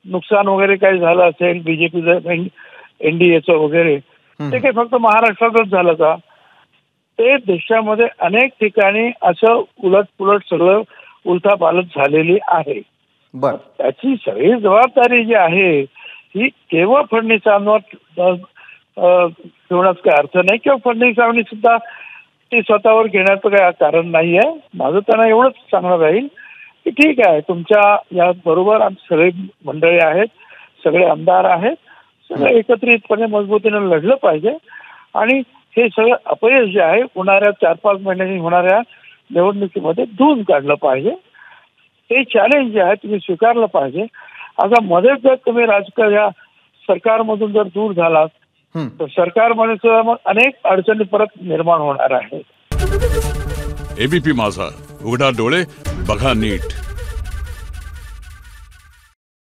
नुकसान वगैरे काही झालं असेल बीजेपीचं एनडीएचं वगैरे, ते काही फक्त महाराष्ट्रातच झालं का? ते देशामध्ये अनेक ठिकाणी असं उलटपुलट सगळं उलथापालट झालेली आहे. त्याची सगळी जबाबदारी जी आहे ही केवळ फडणवीसांवर ठेवण्यात काही अर्थ नाही, किंवा फडणवीसांनी सुद्धा ती स्वतःवर घेण्याचं काही कारण नाही आहे. माझं त्यांना एवढंच सांगणं राहील की ठीक आहे, तुमच्या या बरोबर सगळे मंडळी आहेत, सगळे आमदार आहेत, सगळं एकत्रितपणे मजबूतीने लढलं पाहिजे आणि हे सगळं अपयश जे आहे होणाऱ्या 4-5 महिन्यांनी होणाऱ्या निवडणुकीमध्ये धुवून काढलं पाहिजे. हे चॅलेंज जे आहे तुम्ही स्वीकारलं पाहिजे. आता मध्येच जर तुम्ही राजकीय सरकारमधून जर दूर झालात तर सरकारमध्ये सुद्धा मग अनेक अडचणी परत निर्माण होणार आहेत. एबीपी माझा, उघडा डोळे बघा नीट.